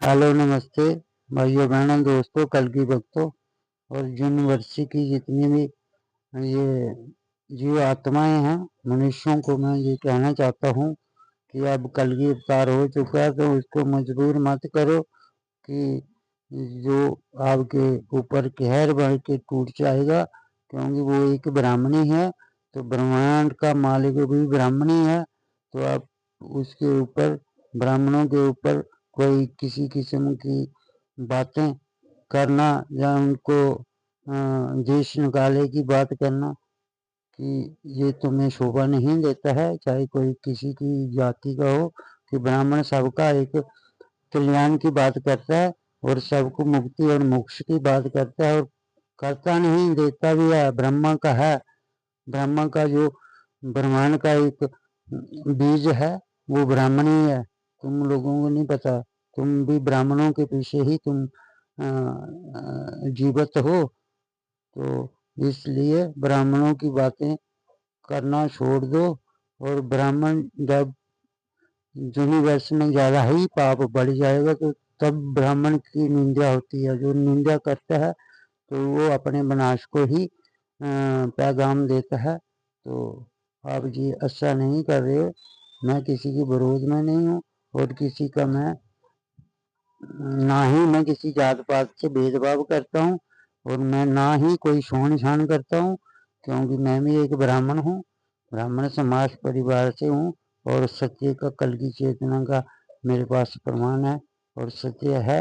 Hello नमस्ते भाइयों बहनों दोस्तों कलगी भक्तों और यूनिवर्सिटी की जितनी भी ये जीव आत्माएं हैं मनुष्यों को मैं ये कहना चाहता हूँ कि अब कलगी अवतार हो चुका है तो उसको मजबूर मत करो कि जो आपके ऊपर कहर बढ़ के टूट जाएगा, क्योंकि वो एक ब्राह्मणी है तो ब्रह्मांड का मालिक भी ब्राह्मणी है। तो आप उसके ऊपर ब्राह्मणों के ऊपर कोई किसी किस्म की बातें करना या उनको देश निकाले की बात करना कि ये तुम्हें शोभा नहीं देता है, चाहे कोई किसी की जाति का हो। कि ब्राह्मण सबका एक कल्याण की बात करता है और सबको मुक्ति और मोक्ष की बात करता है और करता नहीं देता भी है। ब्रह्मा का है, ब्रह्मा का जो ब्रह्मांड का एक बीज है वो ब्राह्मण ही है। तुम लोगों को नहीं पता, तुम भी ब्राह्मणों के पीछे ही तुम जीवित हो। तो इसलिए ब्राह्मणों की बातें करना छोड़ दो। और ब्राह्मण जब यूनिवर्स में ज़्यादा ही पाप बढ़ जाएगा तो तब ब्राह्मण की निंदा होती है। जो निंदा करता है तो वो अपने विनाश को ही पैगाम देता है। तो आप जी अच्छा नहीं कर रहे हो। मैं किसी के विरोध में नहीं हूँ और किसी का ना ही मैं किसी जात पात से भेदभाव करता हूँ और मैं ना ही कोई छोड़ छान करता हूँ, क्योंकि मैं भी एक ब्राह्मण हूँ, ब्राह्मण समाज परिवार से हूँ और सत्य का कल की चेतना का मेरे पास प्रमाण है और सत्य है।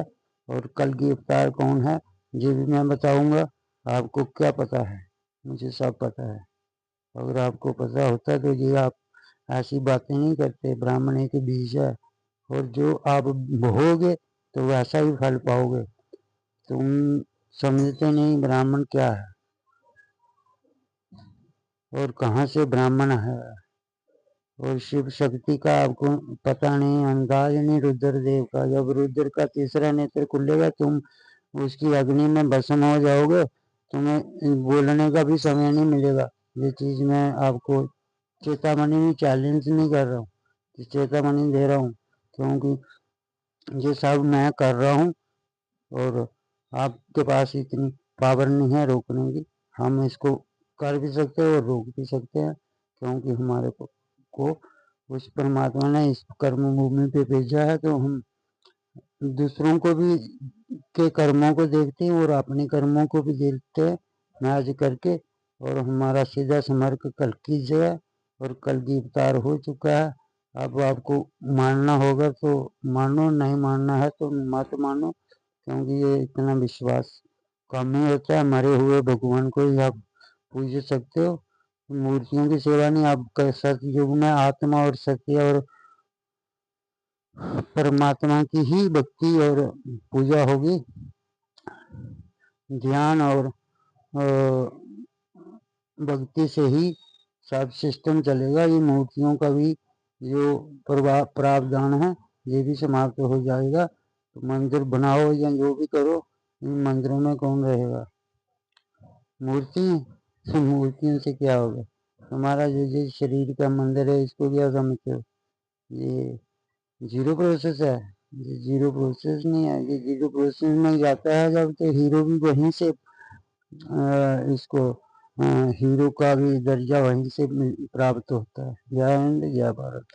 और कल की अवतार कौन है ये भी मैं बताऊंगा। आपको क्या पता है? मुझे सब पता है। अगर आपको पता होता तो ये आप ऐसी बातें नहीं करते। ब्राह्मण एक बीज है और जो आप बोओगे तो वैसा ही फल पाओगे। तुम समझते नहीं ब्राह्मण क्या है और कहाँ से ब्राह्मण है। और शिव शक्ति का आपको पता नहीं, अंदाज नहीं रुद्र देव का। जब रुद्र का तीसरा नेत्र खुलेगा तुम उसकी अग्नि में भस्म हो जाओगे, तुम्हें बोलने का भी समय नहीं मिलेगा। ये चीज मैं आपको चेतावनी नहीं, चैलेंज नहीं कर रहा हूँ, चेतावनी दे रहा हूँ, क्योंकि ये सब मैं कर रहा हूँ और आपके पास इतनी पावर नहीं है रोकने की। हम इसको कर भी सकते हैं और रोक भी सकते हैं, क्योंकि हमारे को उस परमात्मा ने इस कर्म भूमि पे भेजा है। तो हम दूसरों को भी के कर्मों को देखते हैं और अपने कर्मों को भी देखते हैं मैच करके। और हमारा सीधा समर्क कल की जय और कल की अवतार हो चुका है। अब आपको मानना होगा तो मानो, नहीं मानना है तो मत मानो, क्योंकि ये इतना विश्वास कम ही होता है। मरे हुए भगवान को ही आप पूज सकते हो, मूर्तियों की सेवा नहीं। आप सतयुग में आत्मा और सत्य और परमात्मा की ही भक्ति और पूजा होगी, ध्यान और भक्ति से ही सब सिस्टम चलेगा। ये मूर्तियों का भी जो प्रावधान है ये भी समाप्त हो जाएगा। तो मंदिर बनाओ या जो भी करो, इन मंदिरों में कौन रहेगा? मूर्तियों से क्या होगा? तुम्हारा जो शरीर का मंदिर है इसको क्या समझते हो? ये जीरो प्रोसेस है? ये जीरो प्रोसेस नहीं है, ये जीरो प्रोसेस में जाता है जब तो हीरो भी वहीं से इसको हीरो का भी दर्जा वहीं से प्राप्त होता है। जय हिंद जय भारत।